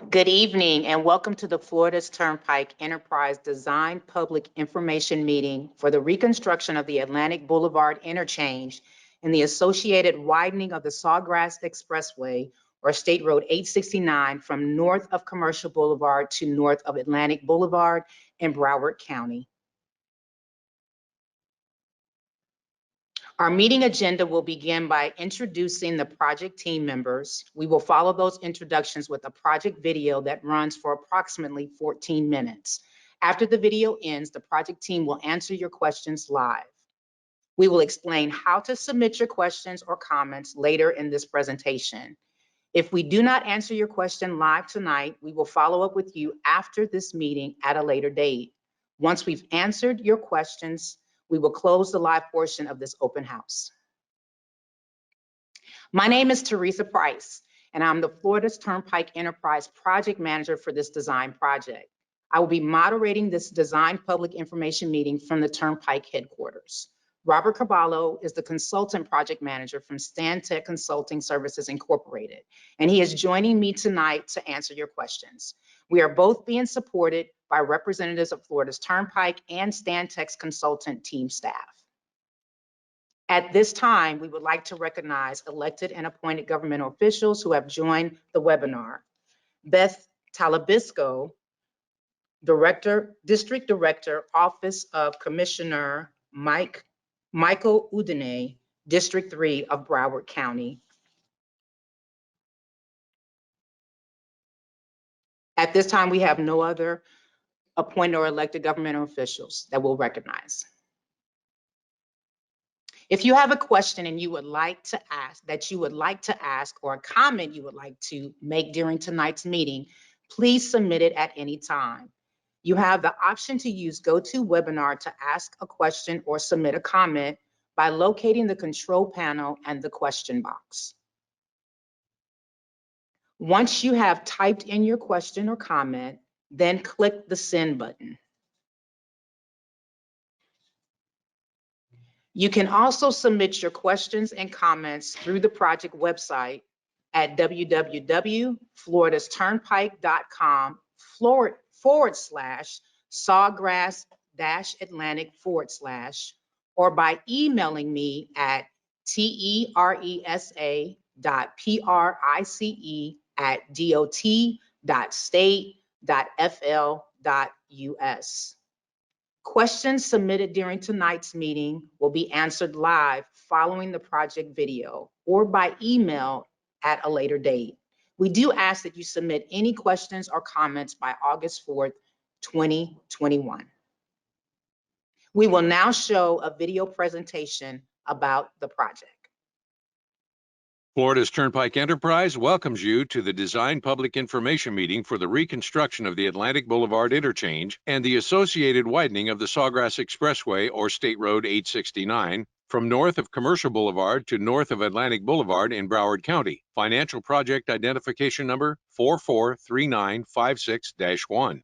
Good evening and welcome to the Florida's Turnpike Enterprise Design Public Information Meeting for the reconstruction of the Atlantic Boulevard Interchange and the associated widening of the Sawgrass Expressway or State Road 869 from north of Commercial Boulevard to north of Atlantic Boulevard in Broward County. Our meeting agenda will begin by introducing the project team members. We will follow those introductions with a project video that runs for approximately 14 minutes. After the video ends, the project team will answer your questions live. We will explain how to submit your questions or comments later in this presentation. If we do not answer your question live tonight, we will follow up with you after this meeting at a later date. Once we've answered your questions, we will close the live portion of this open house. My name is Teresa Price, and I'm the Florida's Turnpike Enterprise Project Manager for this design project. I will be moderating this design public information meeting from the Turnpike headquarters. Robert Caballo is the Consultant Project Manager from Stantec Consulting Services Incorporated, and he is joining me tonight to answer your questions. We are both being supported by representatives of Florida's Turnpike and Stantec's consultant team staff. At this time, we would like to recognize elected and appointed governmental officials who have joined the webinar. Beth Talabisco, District Director, Office of Commissioner Michael Udine, District 3 of Broward County. At this time, we have no other appointed or elected governmental officials that we'll recognize. If you have a question and you would like to ask, or a comment you would like to make during tonight's meeting, please submit it at any time. You have the option to use GoToWebinar to ask a question or submit a comment by locating the control panel and the question box. Once you have typed in your question or comment, then click the send button. You can also submit your questions and comments through the project website at www.floridasturnpike.com/sawgrass-atlantic/ or by emailing me at teresa.price@dot.state.fl.us. Questions submitted during tonight's meeting will be answered live following the project video or by email at a later date. We do ask that you submit any questions or comments by August 4th, 2021. We will now show a video presentation about the project. Florida's Turnpike Enterprise welcomes you to the Design Public Information Meeting for the reconstruction of the Atlantic Boulevard Interchange and the associated widening of the Sawgrass Expressway or State Road 869 from north of Commercial Boulevard to north of Atlantic Boulevard in Broward County. Financial Project Identification Number 443956-1.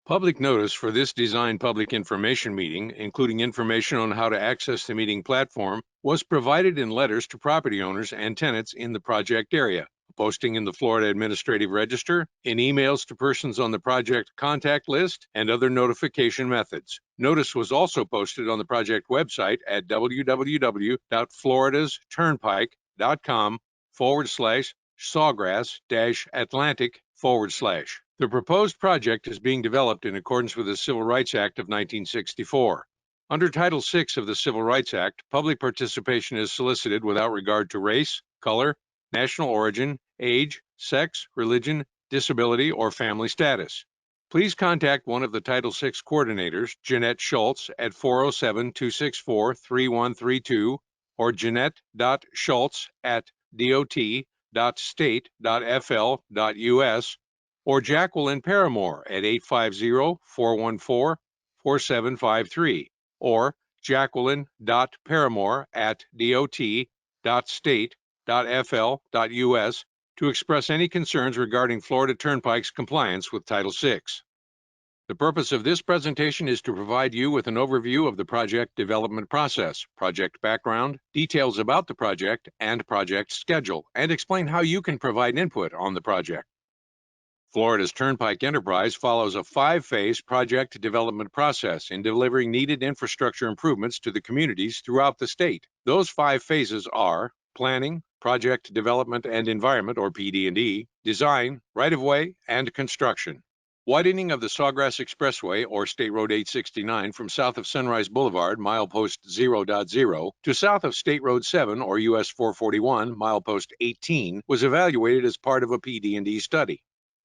Public notice for this Design Public Information Meeting, including information on how to access the meeting platform, was provided in letters to property owners and tenants in the project area, posting in the Florida Administrative Register, in emails to persons on the project contact list, and other notification methods. Notice was also posted on the project website at www.floridasturnpike.com/sawgrass-atlantic/. The proposed project is being developed in accordance with the Civil Rights Act of 1964. Under Title VI of the Civil Rights Act, public participation is solicited without regard to race, color, national origin, age, sex, religion, disability, or family status. Please contact one of the Title VI coordinators, Jeanette Schultz, at 407-264-3132 or jeanette.schultz@dot.state.fl.us or Jacqueline Paramore at 850-414-4753 or jacqueline.paramore@dot.state.fl.us to express any concerns regarding Florida Turnpike's compliance with Title VI. The purpose of this presentation is to provide you with an overview of the project development process, project background, details about the project, and project schedule, and explain how you can provide input on the project. Florida's Turnpike Enterprise follows a 5-phase project development process in delivering needed infrastructure improvements to the communities throughout the state. Those 5 phases are planning, project development and environment, or PD&E, design, right-of-way, and construction. Widening of the Sawgrass Expressway, or State Road 869, from south of Sunrise Boulevard, milepost 0.0, to south of State Road 7, or US 441, milepost 18, was evaluated as part of a PD&E study.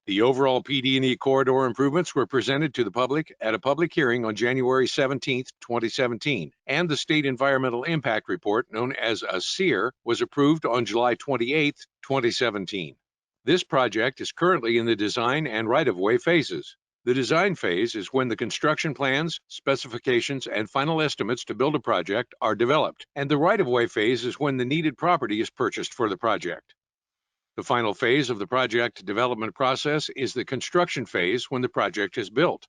The overall PD&E corridor improvements were presented to the public at a public hearing on January 17, 2017, and the State Environmental Impact Report, known as a SEER, was approved on July 28, 2017. This project is currently in the design and right-of-way phases. The design phase is when the construction plans, specifications, and final estimates to build a project are developed, and the right-of-way phase is when the needed property is purchased for the project. The final phase of the project development process is the construction phase when the project is built.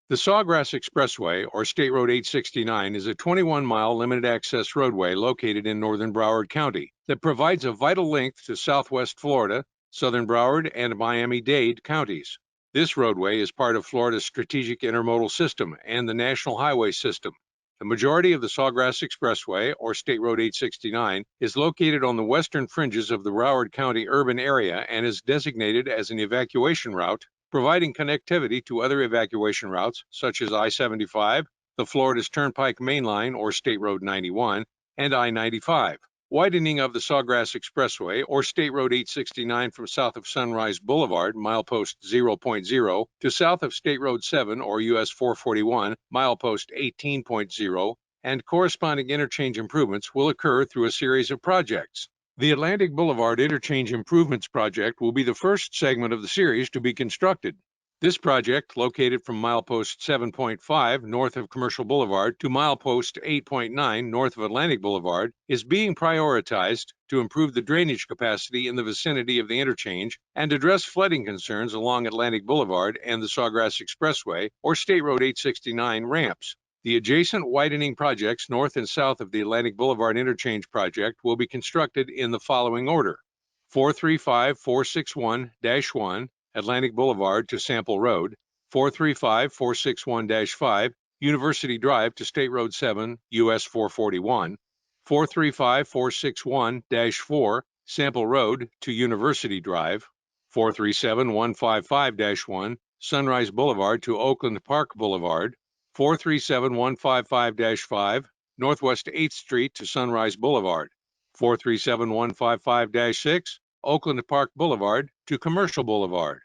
The Sawgrass Expressway, or State Road 869, is a 21-mile limited-access roadway located in northern Broward County that provides a vital link to southwest Florida, southern Broward, and Miami-Dade counties. This roadway is part of Florida's strategic intermodal system and the national highway system. The majority of the Sawgrass Expressway, or State Road 869, is located on the western fringes of the Broward County urban area and is designated as an evacuation route, providing connectivity to other evacuation routes such as I-75, the Florida's Turnpike Main Line, or State Road 91, and I-95. Widening of the Sawgrass Expressway, or State Road 869, from south of Sunrise Boulevard, milepost 0.0, to south of State Road 7, or US 441, milepost 18.0, and corresponding interchange improvements will occur through a series of projects. The Atlantic Boulevard Interchange Improvements Project will be the first segment of the series to be constructed. This project, located from milepost 7.5 north of Commercial Boulevard to milepost 8.9 north of Atlantic Boulevard, is being prioritized to improve the drainage capacity in the vicinity of the interchange and address flooding concerns along Atlantic Boulevard and the Sawgrass Expressway, or State Road 869 ramps. The adjacent widening projects north and south of the Atlantic Boulevard Interchange project will be constructed in the following order: 435-461-1, Atlantic Boulevard to Sample Road, 435-461-5, University Drive to State Road 7, US 441, 435-461-4, Sample Road to University Drive, 437-155-1, Sunrise Boulevard to Oakland Park Boulevard, 437-155-5, Northwest 8th Street to Sunrise Boulevard, 437-155-6, Oakland Park Boulevard to Commercial Boulevard.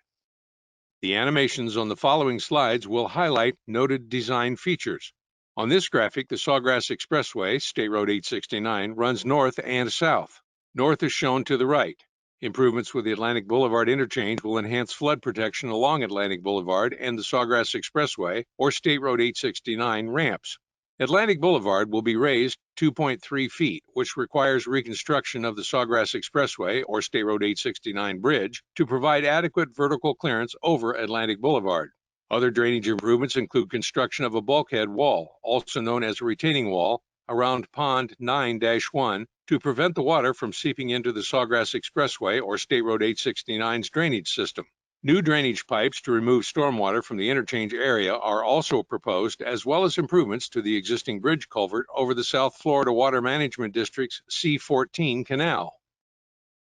The animations on the following slides will highlight noted design features. On this graphic, the Sawgrass Expressway, State Road 869, runs north and south. North is shown to the right. Improvements with the Atlantic Boulevard Interchange will enhance flood protection along Atlantic Boulevard and the Sawgrass Expressway, or State Road 869 ramps. Atlantic Boulevard will be raised 2.3 feet, which requires reconstruction of the Sawgrass Expressway, or State Road 869 bridge, to provide adequate vertical clearance over Atlantic Boulevard. Other drainage improvements include construction of a bulkhead wall, also known as a retaining wall, around Pond 9-1 to prevent the water from seeping into the Sawgrass Expressway, or State Road 869's drainage system. New drainage pipes to remove stormwater from the interchange area are also proposed, as well as improvements to the existing bridge culvert over the South Florida Water Management District's C14 canal.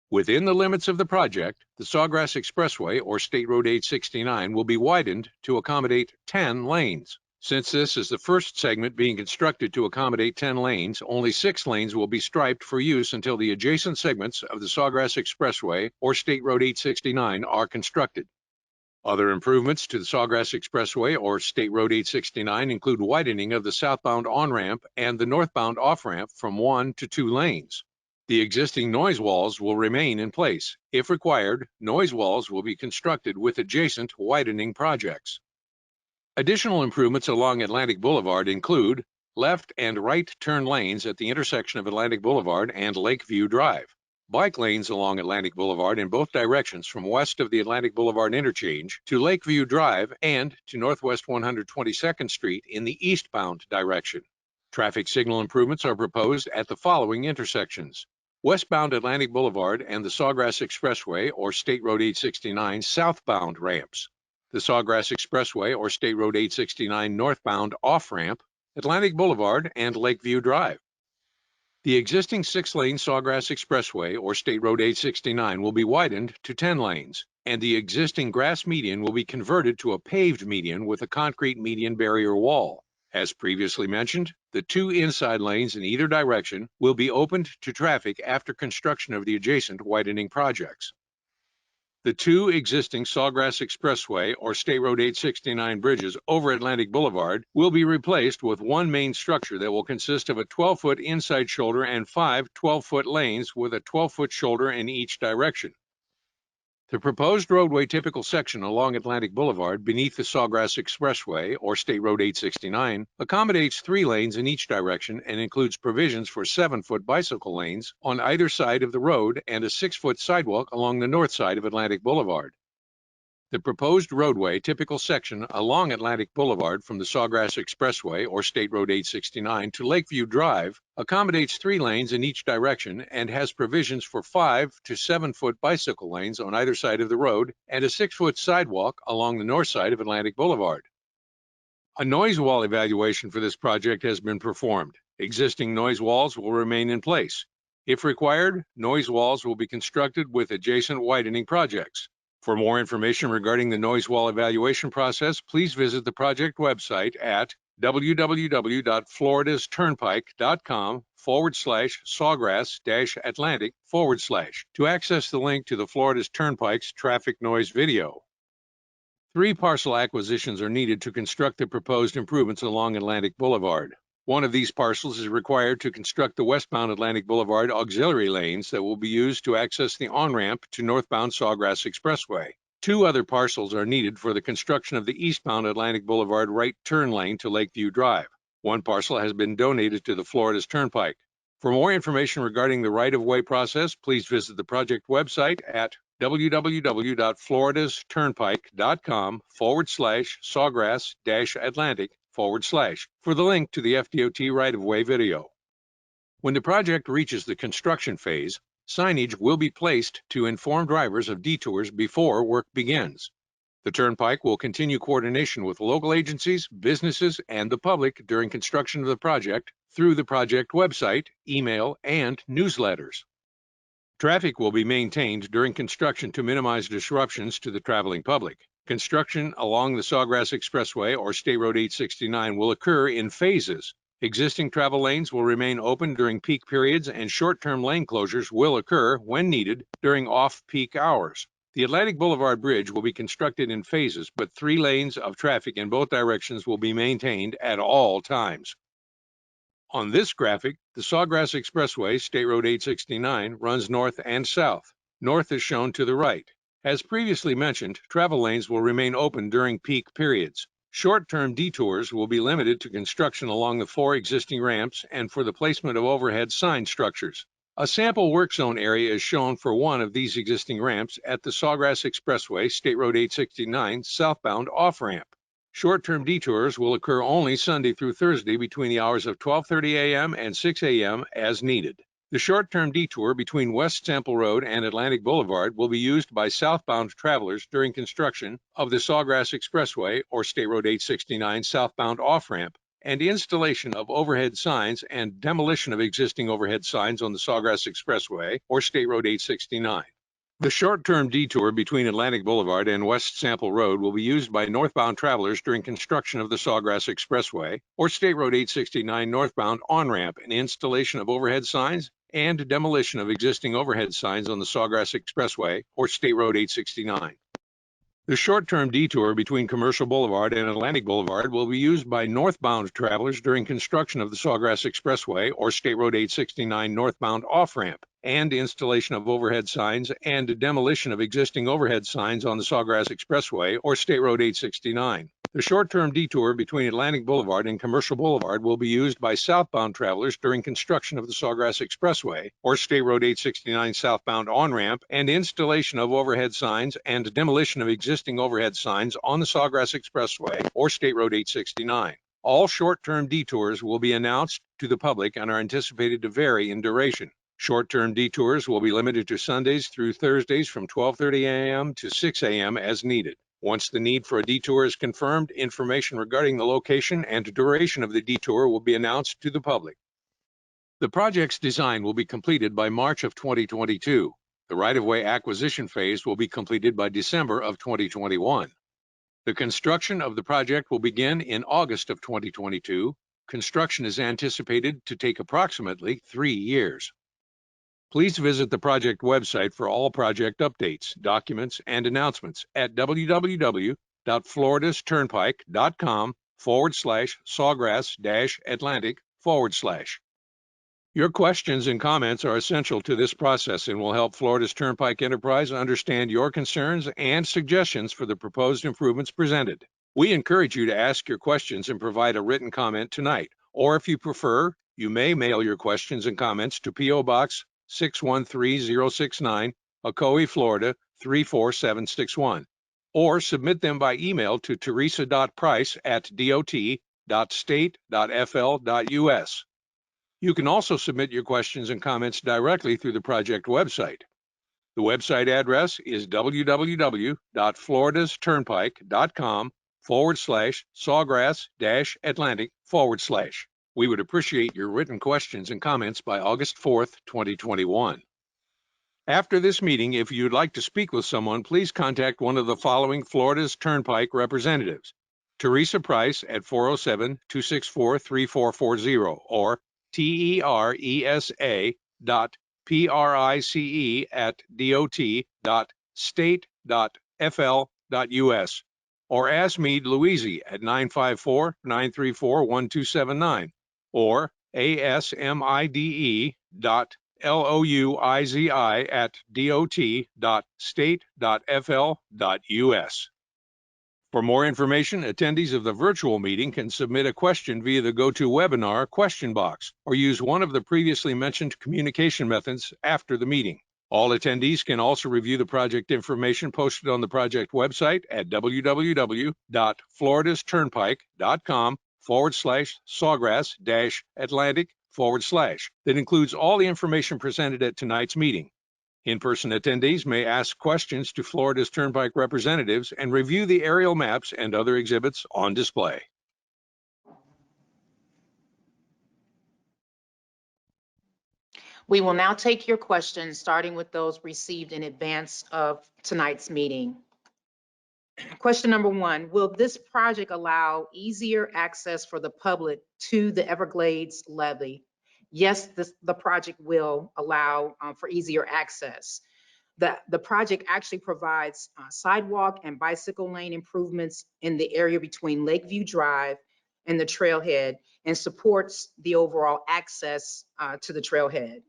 Within the limits of the project, the Sawgrass Expressway, or State Road 869, will be widened to accommodate 10 lanes. Since this is the first segment being constructed to accommodate 10 lanes, only 6 lanes will be striped for use until the adjacent segments of the Sawgrass Expressway, or State Road 869, are constructed. Other improvements to the Sawgrass Expressway, or State Road 869, include widening of the southbound on-ramp and the northbound off-ramp from 1 to 2 lanes. The existing noise walls will remain in place. If required, noise walls will be constructed with adjacent widening projects. Additional improvements along Atlantic Boulevard include left and right turn lanes at the intersection of Atlantic Boulevard and Lakeview Drive, bike lanes along Atlantic Boulevard in both directions from west of the Atlantic Boulevard Interchange to Lakeview Drive and to Northwest 122nd Street in the eastbound direction. Traffic signal improvements are proposed at the following intersections: westbound Atlantic Boulevard and the Sawgrass Expressway or State Road 869 southbound ramps, the Sawgrass Expressway or State Road 869 northbound off-ramp, Atlantic Boulevard and Lakeview Drive. The existing 6-lane Sawgrass Expressway or State Road 869 will be widened to 10 lanes, and the existing grass median will be converted to a paved median with a concrete median barrier wall. As previously mentioned, the 2 inside lanes in either direction will be opened to traffic after construction of the adjacent widening projects. The 2 existing Sawgrass Expressway or State Road 869 bridges over Atlantic Boulevard will be replaced with one main structure that will consist of a 12-foot inside shoulder and 5 12-foot lanes with a 12-foot shoulder in each direction. The proposed roadway typical section along Atlantic Boulevard beneath the Sawgrass Expressway or State Road 869 accommodates 3 lanes in each direction and includes provisions for 7-foot bicycle lanes on either side of the road and a 6-foot sidewalk along the north side of Atlantic Boulevard. The proposed roadway typical section along Atlantic Boulevard from the Sawgrass Expressway or State Road 869 to Lakeview Drive accommodates 3 lanes in each direction and has provisions for 5 to 7-foot bicycle lanes on either side of the road and a 6-foot sidewalk along the north side of Atlantic Boulevard. A noise wall evaluation for this project has been performed. Existing noise walls will remain in place. If required, noise walls will be constructed with adjacent widening projects. For more information regarding the noise wall evaluation process, please visit the project website at www.floridasturnpike.com/Sawgrass-Atlantic/ to access the link to the Florida's Turnpike's traffic noise video. 3 parcel acquisitions are needed to construct the proposed improvements along Atlantic Boulevard. One of these parcels is required to construct the westbound Atlantic Boulevard auxiliary lanes that will be used to access the on-ramp to northbound Sawgrass Expressway. 2 other parcels are needed for the construction of the eastbound Atlantic Boulevard right turn lane to Lakeview Drive. 1 parcel has been donated to the Florida's Turnpike. For more information regarding the right-of-way process, please visit the project website at www.floridasturnpike.com/Sawgrass-Atlantic/ for the link to the FDOT right-of-way video. When the project reaches the construction phase, signage will be placed to inform drivers of detours before work begins. The Turnpike will continue coordination with local agencies, businesses, and the public during construction of the project through the project website, email, and newsletters. Traffic will be maintained during construction to minimize disruptions to the traveling public. Construction along the Sawgrass Expressway or State Road 869 will occur in phases. Existing travel lanes will remain open during peak periods and short-term lane closures will occur when needed during off-peak hours. The Atlantic Boulevard Bridge will be constructed in phases, but 3 lanes of traffic in both directions will be maintained at all times. On this graphic, the Sawgrass Expressway, State Road 869, runs north and south. North is shown to the right. As previously mentioned, travel lanes will remain open during peak periods. Short-term detours will be limited to construction along the 4 existing ramps and for the placement of overhead sign structures. A sample work zone area is shown for one of these existing ramps at the Sawgrass Expressway, State Road 869, southbound off-ramp. Short-term detours will occur only Sunday through Thursday between the hours of 12:30 a.m. and 6 a.m. as needed. The short-term detour between West Sample Road and Atlantic Boulevard will be used by southbound travelers during construction of the Sawgrass Expressway or State Road 869 southbound off-ramp and installation of overhead signs and demolition of existing overhead signs on the Sawgrass Expressway or State Road 869. The short-term detour between Atlantic Boulevard and West Sample Road will be used by northbound travelers during construction of the Sawgrass Expressway or State Road 869 northbound on-ramp and installation of overhead signs and demolition of existing overhead signs on the Sawgrass Expressway or State Road 869. The short-term detour between Commercial Boulevard and Atlantic Boulevard will be used by northbound travelers during construction of the Sawgrass Expressway or State Road 869 northbound off-ramp and installation of overhead signs and demolition of existing overhead signs on the Sawgrass Expressway or State Road 869. The short-term detour between Atlantic Boulevard and Commercial Boulevard will be used by southbound travelers during construction of the Sawgrass Expressway or State Road 869 southbound on-ramp and installation of overhead signs and demolition of existing overhead signs on the Sawgrass Expressway or State Road 869. All short-term detours will be announced to the public and are anticipated to vary in duration. Short-term detours will be limited to Sundays through Thursdays from 12:30 a.m. to 6 a.m. as needed. Once the need for a detour is confirmed, information regarding the location and duration of the detour will be announced to the public. The project's design will be completed by March of 2022. The right-of-way acquisition phase will be completed by December of 2021. The construction of the project will begin in August of 2022. Construction is anticipated to take approximately 3 years. Please visit the project website for all project updates, documents, and announcements at www.floridasturnpike.com/Sawgrass-Atlantic/. Your questions and comments are essential to this process and will help Florida's Turnpike Enterprise understand your concerns and suggestions for the proposed improvements presented. We encourage you to ask your questions and provide a written comment tonight, or if you prefer, you may mail your questions and comments to P.O. Box 613069, Ocoee, Florida 34761, or submit them by email to teresa.price@dot.state.fl.us. You can also submit your questions and comments directly through the project website. The website address is www.floridasturnpike.com/Sawgrass-Atlantic/. We would appreciate your written questions and comments by August 4th, 2021. After this meeting, if you'd like to speak with someone, please contact one of the following Florida's Turnpike representatives: Teresa Price at 407-264-3440 or teresa@dot.state.fl.us, or Asmead Louisi at 954-934-1279, or asmide.louisi@dot.state.fl.us. For more information, attendees of the virtual meeting can submit a question via the GoToWebinar question box or use one of the previously mentioned communication methods after the meeting. All attendees can also review the project information posted on the project website at www.floridasturnpike.com/Sawgrass-Atlantic/ that includes all the information presented at tonight's meeting. In-person attendees may ask questions to Florida's Turnpike representatives and review the aerial maps and other exhibits on display. We will now take your questions, starting with those received in advance of tonight's meeting. Question number 1, will this project allow easier access for the public to the Everglades levee? Yes, the project will allow for easier access. The project actually provides sidewalk and bicycle lane improvements in the area between Lakeview Drive and the trailhead and supports the overall access to the trailhead.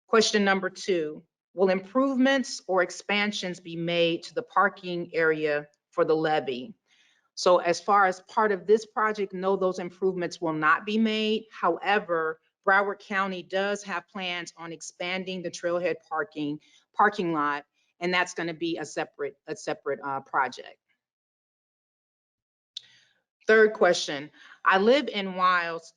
Question number 2, will improvements or expansions be made to the parking area for the levee? So as far as part of this project, no, those improvements will not be made. However, Broward County does have plans on expanding the trailhead parking lot, and that's going to be a separate project. Third question, I live in Isles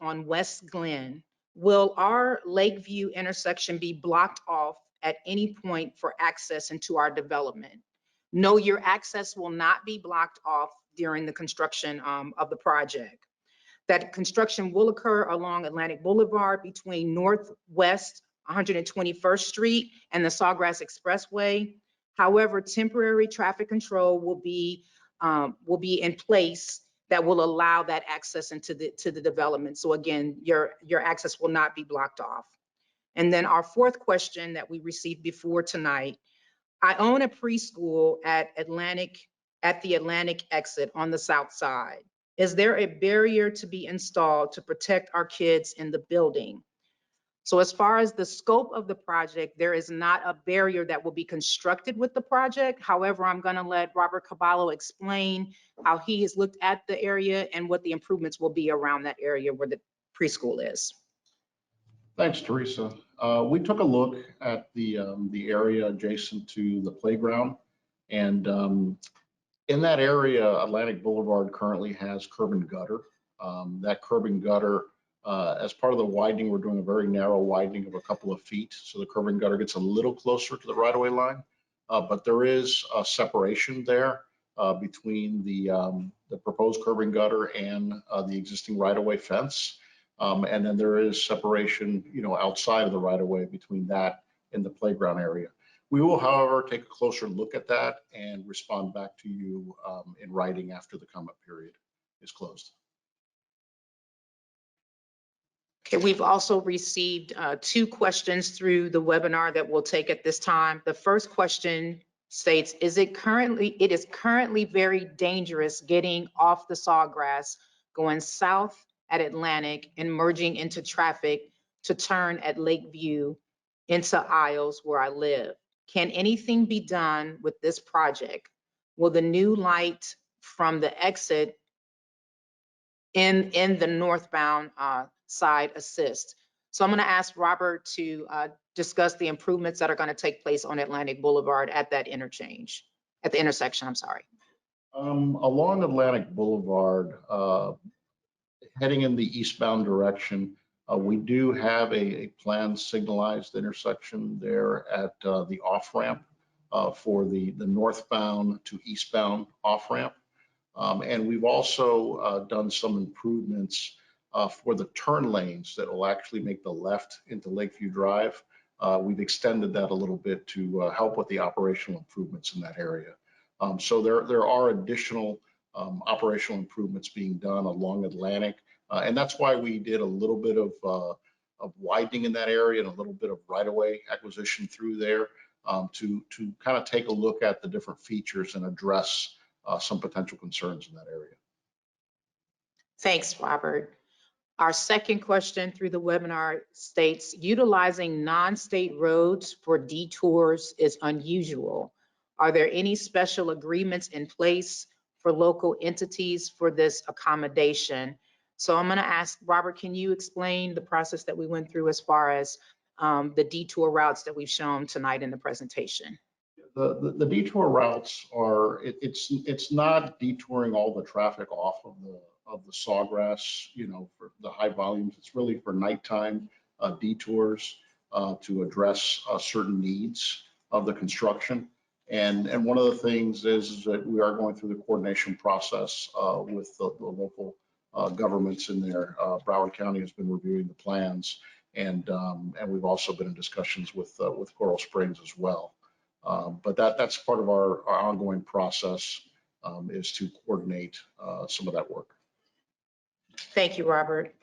on West Glen. Will our Lakeview intersection be blocked off at any point for access into our development? No, your access will not be blocked off during the construction of the project. That construction will occur along Atlantic Boulevard between Northwest 121st Street and the Sawgrass Expressway. However, temporary traffic control will be in place that will allow that access into the development. So again, your access will not be blocked off. And then our fourth question that we received before tonight, I own a preschool at the Atlantic exit on the south side. Is there a barrier to be installed to protect our kids in the building? So as far as the scope of the project, there is not a barrier that will be constructed with the project. However, I'm going to let Robert Caballo explain how he has looked at the area and what the improvements will be around that area where the preschool is. Thanks, Teresa. We took a look at the area adjacent to the playground, and in that area, Atlantic Boulevard currently has curb and gutter. That curb and gutter As part of the widening, we're doing a very narrow widening of a couple of feet, so the curb and gutter gets a little closer to the right-of-way line. But there is a separation there between the proposed curb and gutter and the existing right-of-way fence. And then there is separation, outside of the right-of-way between that and the playground area. We will, however, take a closer look at that and respond back to you in writing after the comment period is closed. Okay, we've also received 2 questions through the webinar that we'll take at this time. The first question states, it is currently very dangerous getting off the Sawgrass, going south at Atlantic and merging into traffic to turn at Lakeview into Isles where I live. Can anything be done with this project? Will the new light from the exit in the northbound side assist? So I'm going to ask Robert to discuss the improvements that are going to take place on Atlantic Boulevard at that interchange, at the intersection, I'm sorry. Along Atlantic Boulevard, heading in the eastbound direction, we do have a planned signalized intersection there at the off-ramp for the northbound to eastbound off-ramp. And we've also done some improvements for the turn lanes that will actually make the left into Lakeview Drive. We've extended that a little bit to help with the operational improvements in that area. So there are additional operational improvements being done along Atlantic. And that's why we did a little bit of widening in that area and a little bit of right-of-way acquisition through there to kind of take a look at the different features and address some potential concerns in that area. Thanks, Robert. Our second question through the webinar states, utilizing non-state roads for detours is unusual. Are there any special agreements in place for local entities for this accommodation? So I'm going to ask Robert, can you explain the process that we went through as far as the detour routes that we've shown tonight in the presentation? The detour routes are, it's not detouring all the traffic off of the Sawgrass, for the high volumes. It's really for nighttime detours to address certain needs of the construction. And one of the things is that we are going through the coordination process with the local governments in there. Broward County has been reviewing the plans, and we've also been in discussions with Coral Springs as well. But that's part of our ongoing process is to coordinate some of that work. Thank you, Robert.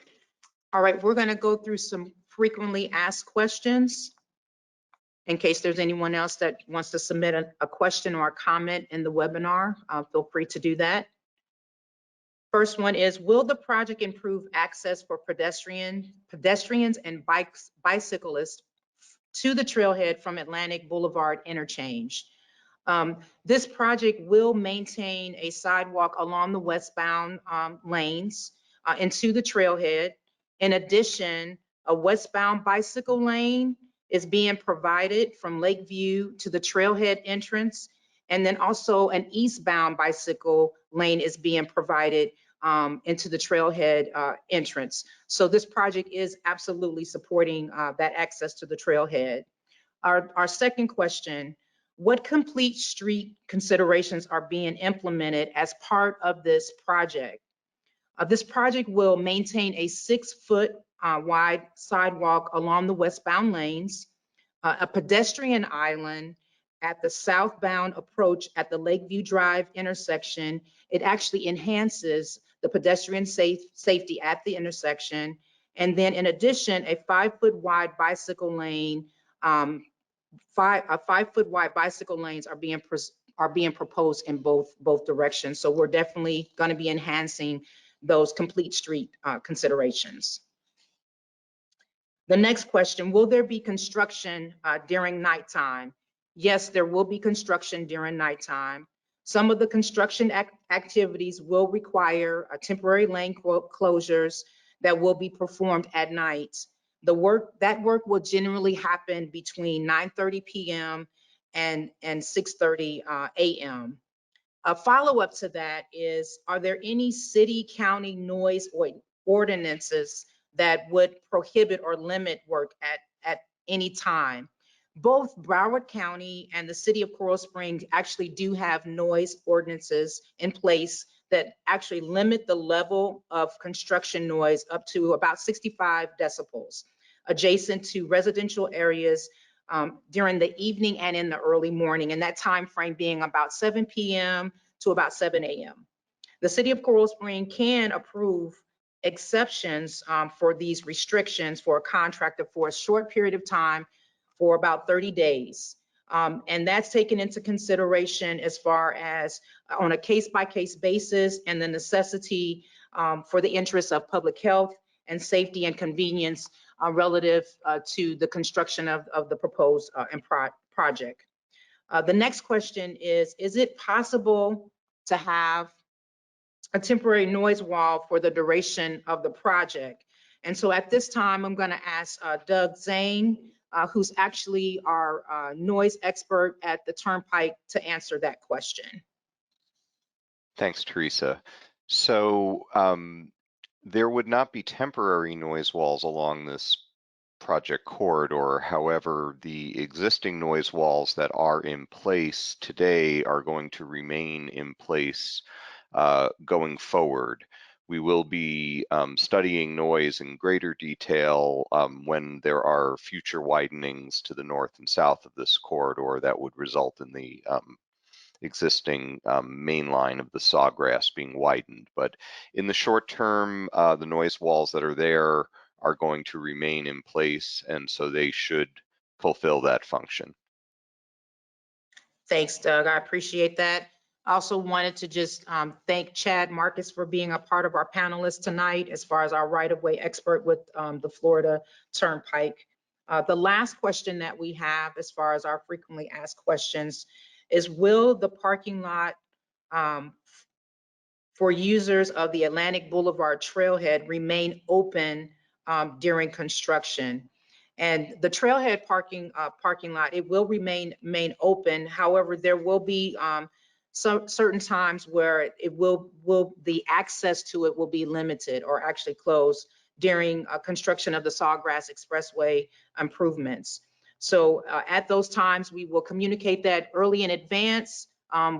All right, we're going to go through some frequently asked questions. In case there's anyone else that wants to submit a question or a comment in the webinar, feel free to do that. First one is, will the project improve access for pedestrians and bicyclists to the trailhead from Atlantic Boulevard Interchange? This project will maintain a sidewalk along the westbound lanes into the trailhead. In addition, a westbound bicycle lane is being provided from Lakeview to the trailhead entrance. And then also an eastbound bicycle lane is being provided into the trailhead entrance. So this project is absolutely supporting that access to the trailhead. Our second question, what complete street considerations are being implemented as part of this project? This project will maintain a 6-foot wide sidewalk along the westbound lanes, a pedestrian island at the southbound approach at the Lakeview Drive intersection. It actually enhances the pedestrian safety at the intersection. And then in addition, a 5-foot wide bicycle lane, 5-foot wide bicycle lanes are being proposed in both directions. So we're definitely going to be enhancing those complete street considerations. The next question, will there be construction during nighttime? Yes, there will be construction during nighttime. Some of the construction activities will require temporary lane closures that will be performed at night. That work will generally happen between 9:30 p.m. and 6:30 a.m. A follow-up to that is, are there any city, county noise ordinances that would prohibit or limit work at any time. Both Broward County and the city of Coral Springs actually do have noise ordinances in place that actually limit the level of construction noise up to about 65 decibels adjacent to residential areas during the evening and in the early morning, and that time frame being about 7 p.m. to about 7 a.m. The city of Coral Springs can approve exceptions for these restrictions for a contractor for a short period of time for about 30 days. And that's taken into consideration as far as on a case-by-case basis and the necessity for the interests of public health and safety and convenience relative to the construction of the proposed project. The next question is it possible to have a temporary noise wall for the duration of the project? And so at this time, I'm going to ask Doug Zane, who's actually our noise expert at the Turnpike, to answer that question. Thanks, Teresa. So there would not be temporary noise walls along this project corridor. However, the existing noise walls that are in place today are going to remain in place going forward. We will be studying noise in greater detail when there are future widenings to the north and south of this corridor that would result in the existing main line of the Sawgrass being widened. But in the short term, the noise walls that are there are going to remain in place, and so they should fulfill that function. Thanks, Doug. I appreciate that. I also wanted to just thank Chad Marcus for being a part of our panelists tonight as far as our right-of-way expert with the Florida Turnpike. The last question that we have as far as our frequently asked questions is, will the parking lot for users of the Atlantic Boulevard trailhead remain open during construction? And the trailhead parking lot, it will remain open. However, there will be certain times where the access to it will be limited or actually closed during construction of the Sawgrass Expressway improvements. So at those times, we will communicate that early in advance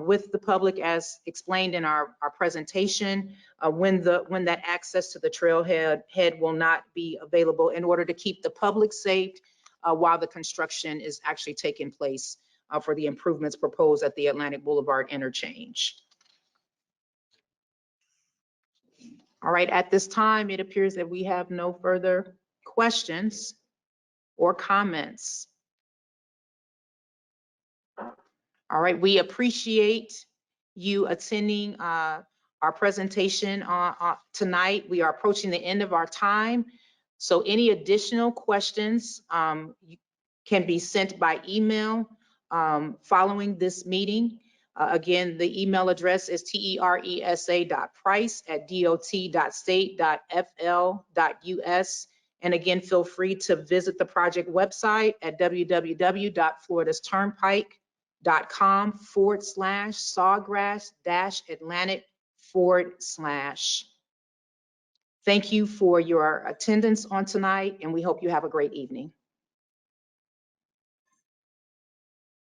with the public, as explained in our presentation, when that access to the trailhead will not be available, in order to keep the public safe while the construction is actually taking place for the improvements proposed at the Atlantic Boulevard Interchange. All right, at this time, it appears that we have no further questions or comments. All right, we appreciate you attending our presentation tonight. We are approaching the end of our time. So any additional questions can be sent by email following this meeting. Again, the email address is teresa.price@dot.state.fl.us. And again, feel free to visit the project website at www.floridasturnpike.com/Sawgrass-Atlantic/. Thank you for your attendance on tonight, and we hope you have a great evening.